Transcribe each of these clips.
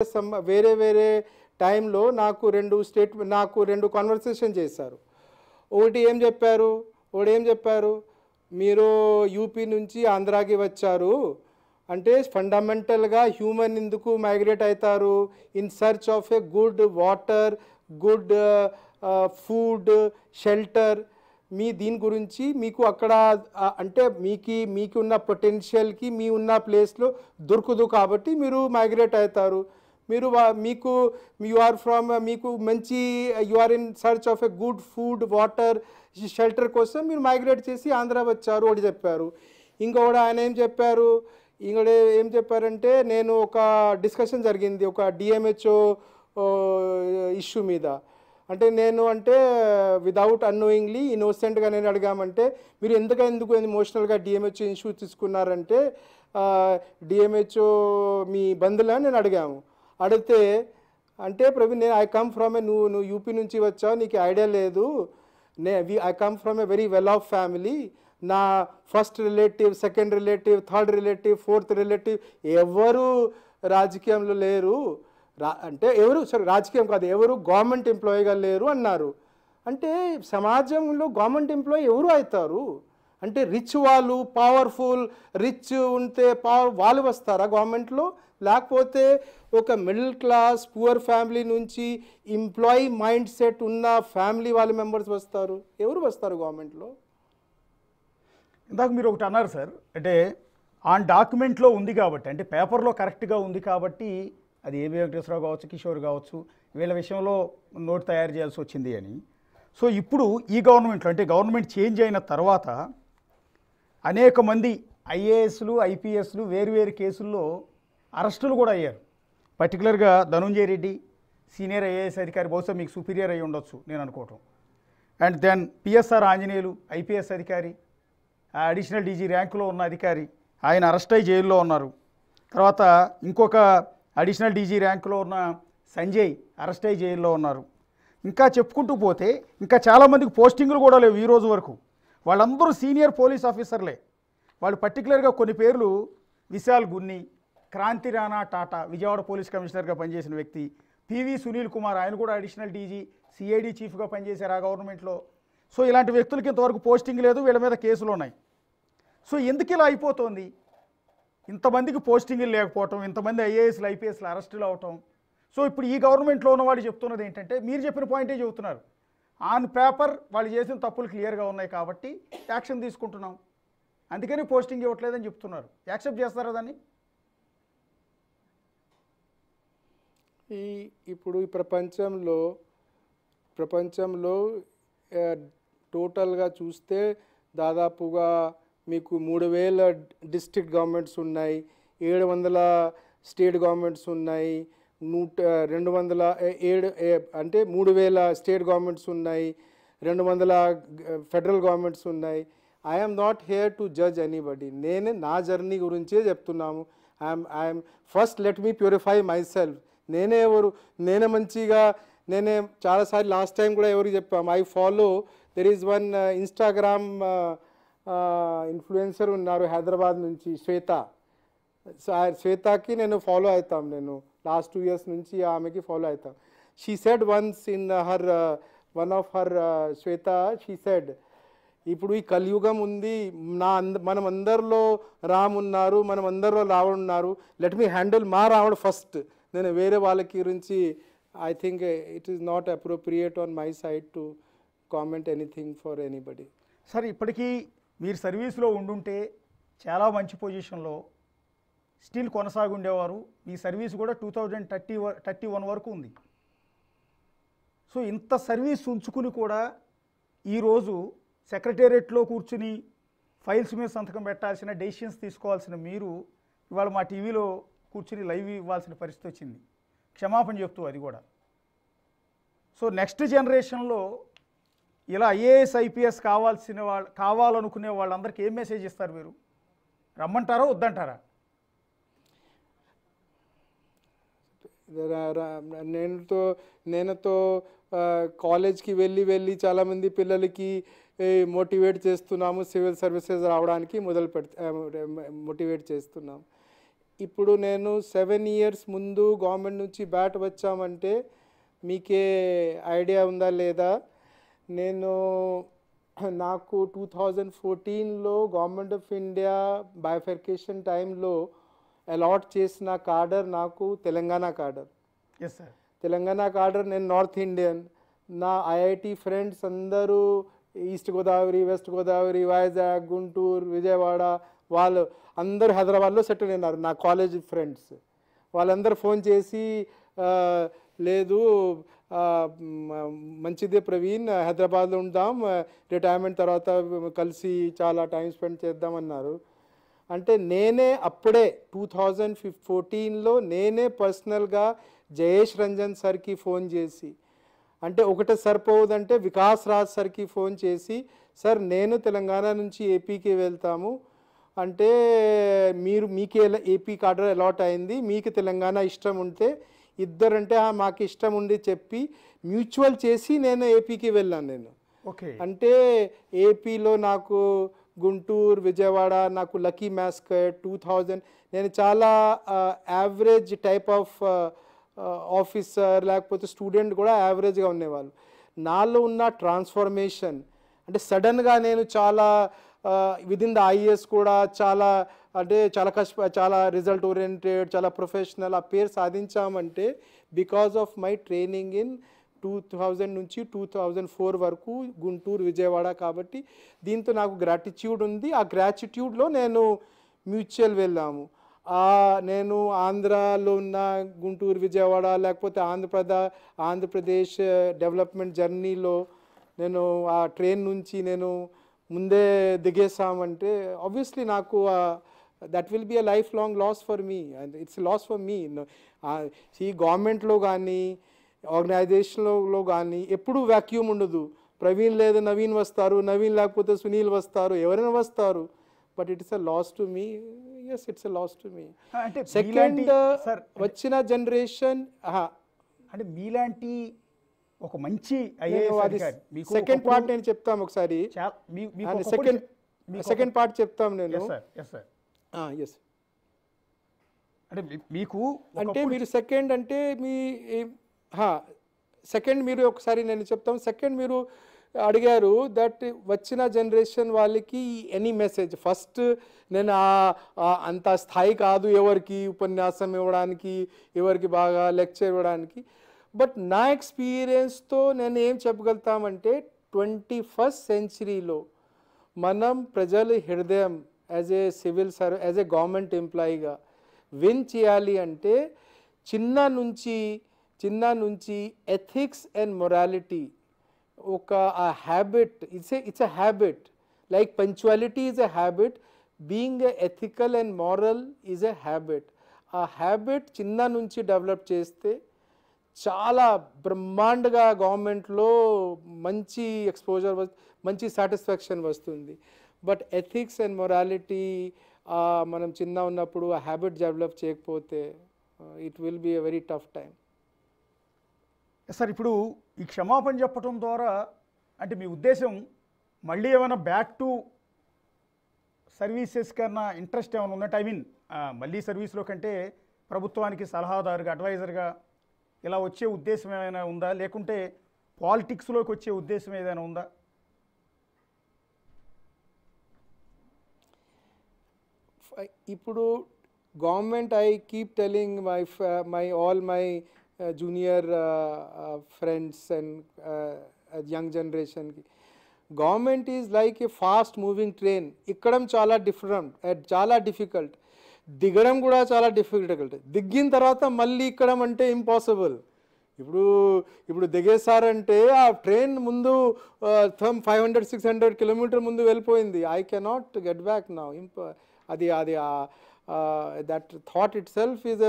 వేరే వేరే టైంలో నాకు రెండు కన్వర్సేషన్ చేశారు. ఒకటి ఏం చెప్పారు, మీరు యూపీ నుంచి ఆంధ్రాకి వచ్చారు అంటే ఫండమెంటల్గా హ్యూమన్ ఎందుకు మైగ్రేట్ అవుతారు, in search of a good water, good food, shelter. దీని గురించి మీకు అక్కడ అంటే మీకు ఉన్న పొటెన్షియల్కి మీ ఉన్న ప్లేస్లో దొరకదు కాబట్టి మీరు మైగ్రేట్ అవుతారు. మీకు మంచి you are in search of a good food, water, shelter కోసం మీరు మైగ్రేట్ చేసి ఆంధ్ర వచ్చారు ఒకటి చెప్పారు. ఇంకొకటి ఆయన ఏం చెప్పారంటే, నేను ఒక డిస్కషన్ జరిగింది ఒక డిఎంహెచ్ఓ ఇష్యూ మీద. అంటే విదౌట్ అన్నోయింగ్లీ ఇన్నోసెంట్గా నేను అడిగామంటే, మీరు ఎందుకు ఎమోషనల్గా డిఎంహెచ్ఓ ఇష్యూ తీసుకున్నారంటే, డిఎంహెచ్ఓ మీ బంధువులని నేను అడిగితే అంటే ప్రవీణ్, ఐ కమ్ ఫ్రమ్ నువ్వు యూపీ నుంచి వచ్చావు, నీకు ఐడియా లేదు, I come from a very well off family. నా first relative, second relative, third relative, fourth relative ఎవరు రాజకీయంలో లేరు, రాజకీయం కాదు, ఎవరు గవర్నమెంట్ ఎంప్లాయీగా లేరు అన్నారు. అంటే సమాజంలో గవర్నమెంట్ ఎంప్లాయీ ఎవరు అవుతారు అంటే రిచ్ వాళ్ళు, పవర్ఫుల్, రిచ్ ఉంటే వాళ్ళు వస్తారా గవర్నమెంట్లో, లేకపోతే ఒక మిడిల్ క్లాస్ పువర్ ఫ్యామిలీ నుంచి ఎంప్లాయీ మైండ్ సెట్ ఉన్న ఫ్యామిలీ వాళ్ళ మెంబర్స్ వస్తారు? ఎవరు వస్తారు గవర్నమెంట్లో? ఇందాక మీరు ఒకటి అన్నారు సార్, అంటే ఆన్ డాక్యుమెంట్లో ఉంది కాబట్టి, అంటే పేపర్లో కరెక్ట్గా ఉంది కాబట్టి, అది ఏబి వెంకటేశ్వరరావు కావచ్చు, కిషోర్ కావచ్చు, వీళ్ళ విషయంలో నోట్ తయారు చేయాల్సి వచ్చింది అని. సో ఇప్పుడు ఈ గవర్నమెంట్లో, అంటే గవర్నమెంట్ చేంజ్ అయిన తర్వాత అనేక మంది ఐఏఎస్లు, ఐపీఎస్లు వేరు కేసుల్లో అరెస్టులు కూడా అయ్యారు. పర్టికులర్గా ధనుంజయ రెడ్డి సీనియర్ ఐఏఎస్ అధికారి, బహుశా మీకు సుపీరియర్ అయ్యి ఉండొచ్చు నేను అనుకోవటం. And then PSR Anjaneyulu IPS అధికారి, అడిషనల్ డీజీ ర్యాంకులో ఉన్న అధికారి, ఆయన అరెస్ట్ అయ్యి జైల్లో ఉన్నారు. తర్వాత ఇంకొక అడిషనల్ డీజీ ర్యాంకులో ఉన్న సంజయ్ అరెస్ట్ అయ్యి జైల్లో ఉన్నారు. ఇంకా చెప్పుకుంటూ పోతే ఇంకా చాలామందికి పోస్టింగులు కూడా లేవు ఈ రోజు వరకు. వాళ్ళందరూ సీనియర్ పోలీస్ ఆఫీసర్లే. వాళ్ళు పర్టికులర్గా కొన్ని పేర్లు, విశాల్ గున్ని, క్రాంతి రాణా టాటా విజయవాడ పోలీస్ కమిషనర్గా పనిచేసిన వ్యక్తి, పివి సునీల్ కుమార్, ఆయన కూడా అడిషనల్ డీజీ సిఐడి చీఫ్గా పనిచేశారు ఆ గవర్నమెంట్లో. సో ఇలాంటి వ్యక్తులకి ఇంతవరకు పోస్టింగ్ లేదు, వీళ్ళ మీద కేసులు ఉన్నాయి. సో ఎందుకు ఇలా అయిపోతుంది? ఇంతమందికి పోస్టింగ్లు లేకపోవటం, ఇంతమంది ఐఏఎస్లు ఐపీఎస్లు అరెస్టులు అవటం. సో ఇప్పుడు ఈ గవర్నమెంట్లో ఉన్నవాళ్ళు చెప్తున్నది ఏంటంటే, మీరు చెప్పిన పాయింటే చెబుతున్నారు, ఆన్ పేపర్ వాళ్ళు చేసిన తప్పులు క్లియర్గా ఉన్నాయి కాబట్టి యాక్షన్ తీసుకుంటున్నాం, అందుకని పోస్టింగ్ ఇవ్వట్లేదని చెప్తున్నారు. యాక్సెప్ట్ చేస్తారా దాన్ని? ఇప్పుడు ఈ ప్రపంచంలో టోటల్గా చూస్తే దాదాపుగా మీకు 3000 డిస్ట్రిక్ట్ గవర్నమెంట్స్ ఉన్నాయి, 700 స్టేట్ గవర్నమెంట్స్ ఉన్నాయి, 207 అంటే 3000 స్టేట్ గవర్నమెంట్స్ ఉన్నాయి, 200 ఫెడరల్ గవర్నమెంట్స్ ఉన్నాయి. I'm not here to judge anybody. నేను నా జర్నీ గురించే చెప్తున్నాము. I'm first let me purify my self. నేనే మంచిగా, నేనే చాలాసార్లు లాస్ట్ టైం కూడా ఎవరికి చెప్పాము, I follow, there is one Instagram influencer ఉన్నారు హైదరాబాద్ నుంచి, శ్వేతకి నేను ఫాలో అవుతాం. నేను లాస్ట్ 2 years నుంచి ఆమెకి ఫాలో అవుతాం. She said once in one of her Shweta, she said, ఇప్పుడు ఈ కలియుగం ఉంది, మనం అందరిలో రామ్ ఉన్నారు, మనం అందరిలో రావణ్ ఉన్నారు, లెట్ మీ హ్యాండిల్ మా రావణ్ ఫస్ట్. నేను వేరే వాళ్ళకి గురించి I think it is not appropriate on my side to comment anything for anybody. Sir ఇప్పటికీ మీరు సర్వీస్లో ఉండుంటే చాలా మంచి పొజిషన్లో స్టిల్ కొనసాగుండేవారు. మీ సర్వీస్ కూడా 2031 వరకు ఉంది. సో ఇంత సర్వీస్ ఉంచుకుని కూడా ఈరోజు సెక్రటేరియట్లో కూర్చుని ఫైల్స్ మీద సంతకం పెట్టాల్సిన, డెసిషన్స్ తీసుకోవాల్సిన మీరు ఇవాళ మా టీవీలో కూర్చుని లైవ్ ఇవ్వాల్సిన పరిస్థితి వచ్చింది, క్షమాపణ చెప్తూ అది కూడా. సో నెక్స్ట్ జనరేషన్లో ఇలా ఐఏఎస్ ఐపీఎస్ కావాలనుకునే వాళ్ళందరికీ ఏం మెసేజ్ ఇస్తారు మీరు? రమ్మంటారా వద్దంటారా? నేనుతో కాలేజ్కి వెళ్ళి చాలామంది పిల్లలకి మోటివేట్ చేస్తున్నాము, సివిల్ సర్వీసెస్ రావడానికి మోటివేట్ చేస్తున్నాం. ఇప్పుడు నేను 7 years ముందు గవర్నమెంట్ నుంచి బ్యాట్ వచ్చామంటే మీకే ఐడియా ఉందా లేదా? నేను నాకు 2014లో government of India bifurcation time allot చేసిన కార్డర్ నాకు Telangana cadre. Yes sir. Telangana cadre, నేను నార్త్ ఇండియన్. నా ఐఐటి ఫ్రెండ్స్ అందరూ ఈస్ట్ గోదావరి, వెస్ట్ గోదావరి, వైజాగ్, గుంటూరు, విజయవాడ, వాళ్ళు అందరూ హైదరాబాద్లో సెటిల్ అయినారు. నా కాలేజ్ ఫ్రెండ్స్ వాళ్ళందరూ ఫోన్ చేసి లేదు మంచిదే ప్రవీణ్, హైదరాబాద్లో ఉంటాం, రిటైర్మెంట్ తర్వాత కలిసి చాలా టైం స్పెండ్ చేద్దామన్నారు. అంటే నేనే అప్పుడే 2014లో నేనే పర్సనల్గా జయేష్ రంజన్ సార్కి ఫోన్ చేసి, అంటే ఒకటే సరిపోవద్దంటే వికాస్ రాజ్ సార్కి ఫోన్ చేసి, సార్ నేను తెలంగాణ నుంచి ఏపీకి వెళ్తాము, అంటే మీకే ఏపీ కార్డర్ అలాట్ అయింది, మీకు తెలంగాణ ఇష్టం ఉంటే ఇద్దరంటే మాకు ఇష్టం ఉండి చెప్పి మ్యూచువల్ చేసి నేను ఏపీకి వెళ్ళాను నేను. ఓకే. అంటే ఏపీలో నాకు గుంటూరు, విజయవాడ, నాకు లక్కీ మ్యాస్కట్ 2000, నేను చాలా యావరేజ్ టైప్ ఆఫ్ ఆఫీసర్ లేకపోతే స్టూడెంట్ కూడా యావరేజ్గా ఉండేవాళ్ళు. నాలో ఉన్న ట్రాన్స్ఫర్మేషన్ అంటే సడన్గా నేను చాలా విదిన్ ద ఐఏఎస్ కూడా చాలా అంటే చాలా రిజల్ట్ ఓరియంటెడ్, చాలా ప్రొఫెషనల్ ఆ పేరు సాధించామంటే because of my training in 2000 నుంచి 2004 వరకు గుంటూరు, విజయవాడ. కాబట్టి దీంతో నాకు గ్రాటిట్యూడ్ ఉంది. ఆ గ్రాటిట్యూడ్లో నేను మ్యూచువల్ వెళ్ళాము. నేను ఆంధ్రాలో ఉన్న గుంటూరు, విజయవాడ లేకపోతే ఆంధ్రప్రదేశ్ డెవలప్మెంట్ జర్నీలో నేను ఆ ట్రైన్ నుంచి నేను ముందే దిగేసామంటే ఆబ్వియస్లీ నాకు that will be a life long loss for me, and it's loss for me. ఈ గవర్నమెంట్లో కానీ ఆర్గనైజేషన్లో కానీ ఎప్పుడూ వ్యాక్యూమ్ ఉండదు. ప్రవీణ్ లేదా నవీన్ వస్తారు, నవీన్ లేకపోతే సునీల్ వస్తారు, ఎవరైనా వస్తారు. But it's a loss to me. Yes, it's a loss to me. Second వచ్చిన జనరేషన్ అంటే మీలాంటి ఒక మంచి సెకండ్ పార్ట్ నేను చెప్తాను ఒకసారి. సెకండ్ పార్ట్ చెప్తాం నేను. ఎస్, అంటే మీకు అంటే మీరు సెకండ్ అంటే మీ సెకండ్ మీరు ఒకసారి నేను చెప్తాను. సెకండ్ మీరు అడిగారు దట్ వచ్చిన జనరేషన్ వాళ్ళకి ఎనీ మెసేజ్. ఫస్ట్ నేను అంత స్థాయి కాదు ఎవరికి ఉపన్యాసం ఇవ్వడానికి, ఎవరికి బాగా లెక్చర్ ఇవ్వడానికి. బట్ నా ఎక్స్పీరియన్స్తో నేను ఏం చెప్పగలుగుతామంటే 21st centuryలో మనం ప్రజల హృదయం as a civil servant, as a government ఎంప్లాయీగా విన్ చేయాలి అంటే చిన్న నుంచి ఎథిక్స్ అండ్ మొరాలిటీ ఒక habit. It's a habit. Like punctuality is a habit, being a ethical and moral is a habit. ఆ హ్యాబిట్ చిన్న నుంచి డెవలప్ చేస్తే చాలా బ్రహ్మాండగా గవర్నమెంట్లో మంచి ఎక్స్పోజర్, మంచి సాటిస్ఫాక్షన్ వస్తుంది. బట్ ఎథిక్స్ అండ్ మొరాలిటీ మనం చిన్న ఉన్నప్పుడు ఆ హ్యాబిట్ డెవలప్ చేయకపోతే it will be a very tough time. Sir, ఇప్పుడు ఈ క్షమాపణ చెప్పడం ద్వారా అంటే మీ ఉద్దేశం మళ్ళీ ఏమైనా బ్యాక్ టు సర్వీసెస్ కన్నా ఇంట్రెస్ట్ ఏమైనా ఉన్నట్టు? ఐ మీన్ మళ్ళీ సర్వీస్లో కంటే ప్రభుత్వానికి సలహాదారుగా, అడ్వైజర్గా ఇలా వచ్చే ఉద్దేశం ఏమైనా ఉందా? లేకుంటే పాలిటిక్స్లోకి వచ్చే ఉద్దేశం ఏదైనా ఉందా? ఇప్పుడు government, I keep telling all my junior friends and young జనరేషన్కి, government is like a fast moving train. ఎక్కడం చాలా డిఫికల్ట్, దిగడం కూడా చాలా డిఫికల్ట్. దిగిన తర్వాత మళ్ళీ ఎక్కడం అంటే ఇంపాసిబుల్. ఇప్పుడు దిగేసారంటే ఆ ట్రైన్ ముందు 500-600 కిలోమీటర్ ముందు వెళ్ళిపోయింది. I cannot get back now. అది that thought itself is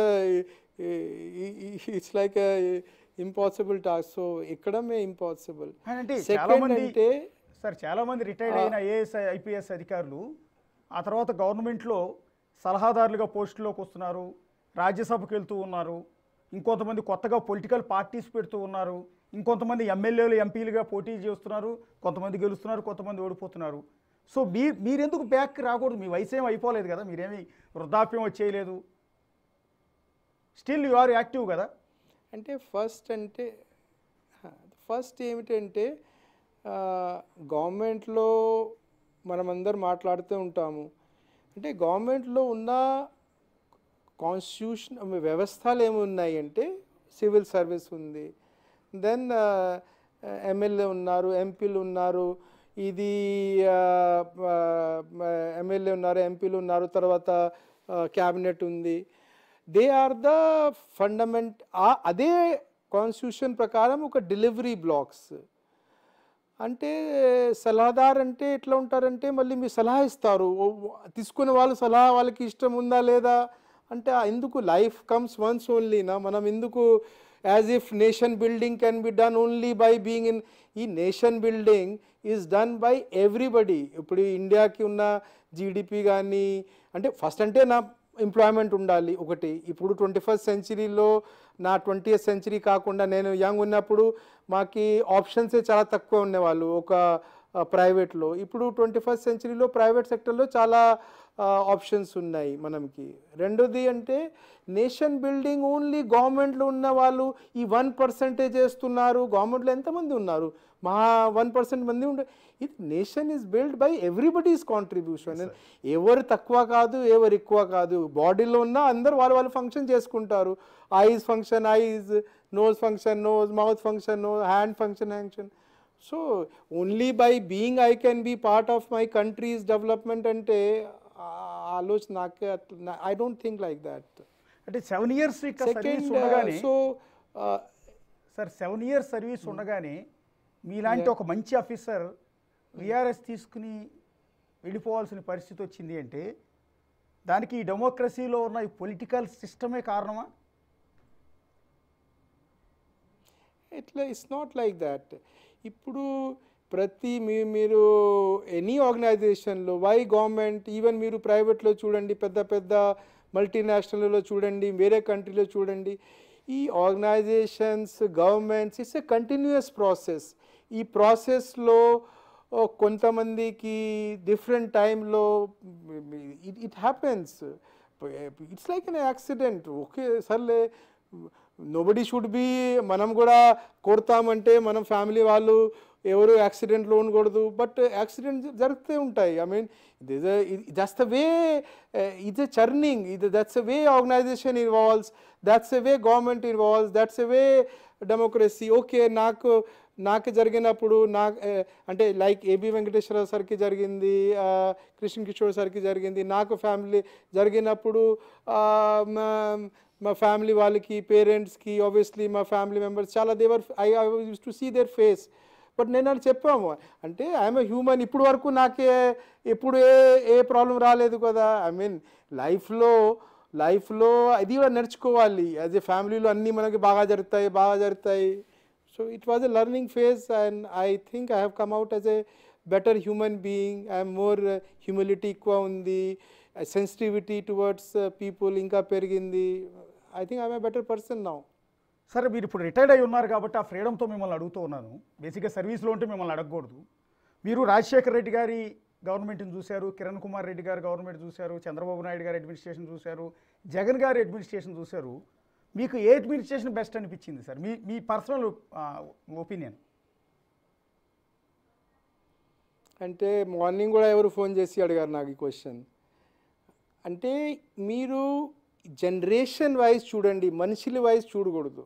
it's like impossible task. So ఎక్కడమే ఇంపాసిబుల్. సెకండ్ అంటే సార్, చాలామంది రిటైర్డ్ అయిన ఐఏఎస్ ఐపీఎస్ అధికారులు ఆ తర్వాత గవర్నమెంట్లో సలహాదారులుగా పోస్టులోకి వస్తున్నారు, రాజ్యసభకు వెళ్తూ ఉన్నారు, ఇంకొంతమంది కొత్తగా పొలిటికల్ పార్టీస్ పెడుతూ ఉన్నారు, ఇంకొంతమంది ఎమ్మెల్యేలు ఎంపీలుగా పోటీ చేస్తున్నారు, కొంతమంది గెలుస్తున్నారు, కొంతమంది ఓడిపోతున్నారు. సో మీరెందుకు బ్యాక్ రాకూడదు? మీ వయసు ఏమి అయిపోలేదు కదా, మీరేమి వృద్ధాప్యం వచ్చేయలేదు. స్టిల్ యు ఆర్ యాక్టివ్ కదా. అంటే ఫస్ట్ ఏమిటంటే గవర్నమెంట్లో మనమందరం మాట్లాడుతూ ఉంటాము. అంటే గవర్నమెంట్లో ఉన్న కాన్స్టిట్యూషన్ వ్యవస్థలు ఏమున్నాయి అంటే సివిల్ సర్వీస్ ఉంది, దెన్ ఎమ్మెల్యే ఉన్నారు, ఎంపీలు ఉన్నారు, ఇది ఎమ్మెల్యే ఉన్నారు, ఎంపీలు ఉన్నారు, తర్వాత క్యాబినెట్ ఉంది. They are the ఫండమెంట్. అదే కాన్స్టిట్యూషన్ ప్రకారం ఒక డెలివరీ బ్లాక్స్. అంటే సలహాదారు అంటే ఎట్లా ఉంటారంటే మళ్ళీ మీరు సలహా ఇస్తారు, తీసుకునే వాళ్ళు సలహా వాళ్ళకి ఇష్టం ఉందా లేదా అంటే ఎందుకు లైఫ్ కమ్స్ వన్స్ ఓన్లీనా, మనం ఎందుకు as if nation building can be done only by being in. ఈ nation building is done by everybody. ఇప్పుడు ఇండియాకి ఉన్న జీడిపి కానీ అంటే ఫస్ట్ అంటే నా ఎంప్లాయ్మెంట్ ఉండాలి ఒకటి. ఇప్పుడు 21st సెంచరీలో నా 20th సెంచరీ కాకుండా నేను యంగ్ ఉన్నప్పుడు మాకు ఆప్షన్సే చాలా తక్కువ ఉండేవాళ్ళు ఒక ప్రైవేట్లో. ఇప్పుడు 21st సెంచరీలో ప్రైవేట్ సెక్టర్లో చాలా ఆప్షన్స్ ఉన్నాయి మనకి. రెండోది అంటే నేషన్ బిల్డింగ్ ఓన్లీ గవర్నమెంట్లో ఉన్న వాళ్ళు ఈ 1% చేస్తున్నారు. గవర్నమెంట్లో ఎంతమంది ఉన్నారు, మా 1% మంది ఉండే. ఇది nation is build by everybody's contribution. ఎవరు తక్కువ కాదు, ఎవరు ఎక్కువ కాదు. బాడీలో ఉన్న అందరు వాళ్ళు ఫంక్షన్ చేసుకుంటారు. Eyes function eyes, nose function nose, mouth function nose, hand function. So only by being I can be part of my country's development అంటే ఆలోచన నాకే I don't think like that. అంటే 7 years సర్వీస్ ఉండగానే sir 7 years service ఉండగానే మీలాంటి ఒక మంచి officer VRS తీసుకుని వెళ్ళిపోవాల్సిన పరిస్థితి వచ్చింది అంటే దానికి ఈ డెమోక్రసీలో ఉన్న ఈ పొలిటికల్ సిస్టమే కారణమా? It's not like that. ఇప్పుడు ప్రతి మీరు ఎనీ ఆర్గనైజేషన్లో వై గవర్నమెంట్, ఈవెన్ మీరు ప్రైవేట్లో చూడండి, పెద్ద పెద్ద మల్టీనేషనల్లో చూడండి, వేరే కంట్రీలో చూడండి, ఈ organisations governments it's a continuous process. ఈ ప్రాసెస్లో కొంతమందికి డిఫరెంట్ టైంలో it happens. It's like an accident. Okay సర్లే, నోబడీ షుడ్ బి, మనం కూడా కోరుతామంటే మనం ఫ్యామిలీ వాళ్ళు ఎవరు యాక్సిడెంట్లో ఉండకూడదు, బట్ యాక్సిడెంట్ జరుగుతూ ఉంటాయి. I mean that's the way it's a churning, that's the way organization involves, that's the way government involves, that's the way democracy. Okay నాకు జరిగినప్పుడు అంటే లైక్ ఏబి వెంకటేశ్వరరావు సార్కి జరిగింది, కృష్ణ కిషోర్ సార్కి జరిగింది, నాకు ఫ్యామిలీ జరిగినప్పుడు మా ఫ్యామిలీ వాళ్ళకి పేరెంట్స్కి ఆబ్వియస్లీ మా ఫ్యామిలీ మెంబర్స్ చాలా దేవర్ I use to see their face. But నేను అది చెప్పాము అంటే ఐఎమ్ ఏ హ్యూమన్. ఇప్పుడు వరకు నాకే ఎప్పుడు ఏ ప్రాబ్లం రాలేదు కదా. ఐ మీన్ లైఫ్లో అది కూడా నేర్చుకోవాలి. యాజ్ ఏ ఫ్యామిలీలో అన్నీ మనకి బాగా జరుగుతాయి. So it was a learning phase and I think I have come out as a better human being. I'm more humility ఎక్కువ ఉంది, సెన్సిటివిటీ టువర్డ్స్ పీపుల్ ఇంకా పెరిగింది. I think I'm a better person now. సరే, మీరు ఇప్పుడు retired అయి ఉన్నారు కాబట్టి ఆ ఫ్రీడమ్తో మిమ్మల్ని అడుగుతూ ఉన్నాను. బేసిక్గా సర్వీస్లో ఉంటే మిమ్మల్ని అడగకూడదు. మీరు రాజశేఖర్ రెడ్డి గారి గవర్నమెంట్ని చూశారు, కిరణ్ కుమార్ రెడ్డి గారి గవర్నమెంట్ చూశారు, చంద్రబాబు నాయుడు గారి అడ్మినిస్ట్రేషన్ చూశారు, జగన్ గారి అడ్మినిస్ట్రేషన్ చూశారు. మీకు ఏ అడ్మినిస్ట్రేషన్ బెస్ట్ అనిపించింది సార్, మీ పర్సనల్ ఒపీనియన్? అంటే మార్నింగ్ కూడా ఎవరు ఫోన్ చేసి అడిగారు నాకు ఈ క్వశ్చన్. అంటే మీరు జనరేషన్ వైజ్ చూడండి, మనుషుల వైజ్ చూడకూడదు.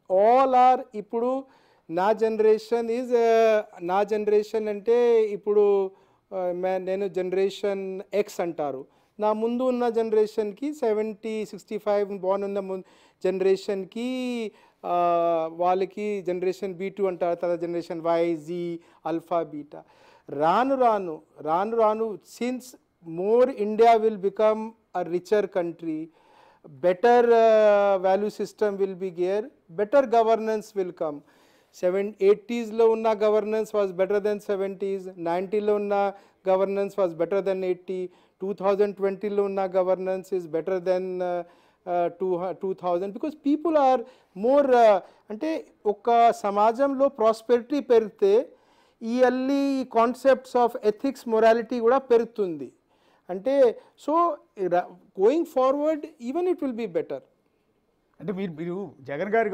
ఆల్ ఆర్ ఇప్పుడు నా జనరేషన్ అంటే ఇప్పుడు నేను జనరేషన్ ఎక్స్ అంటారు. నా ముందు ఉన్న జనరేషన్కి 70-65 బాన్ ఉన్న జనరేషన్కి వాళ్ళకి జనరేషన్ B2 అంటారు, తర్వాత generation Y, Z, alpha, beta. రాను రాను since more India will become a richer country, better value system will be there, better governance will come. 80s లో ఉన్న governance was better than 70s, 90 లో ఉన్న governance was better than 80, 2020 లో ఉన్న governance is better than 2000, because people are more అంటే ఒక సమాజంలో prosperity పెరిగితే ఈ అన్ని కాన్సెప్ట్స్ ఆఫ్ ఎథిక్స్ మొరాలిటీ కూడా పెరుగుతుంది. అంటే so going forward even it will be better. అంటే మీరు జగన్ గారి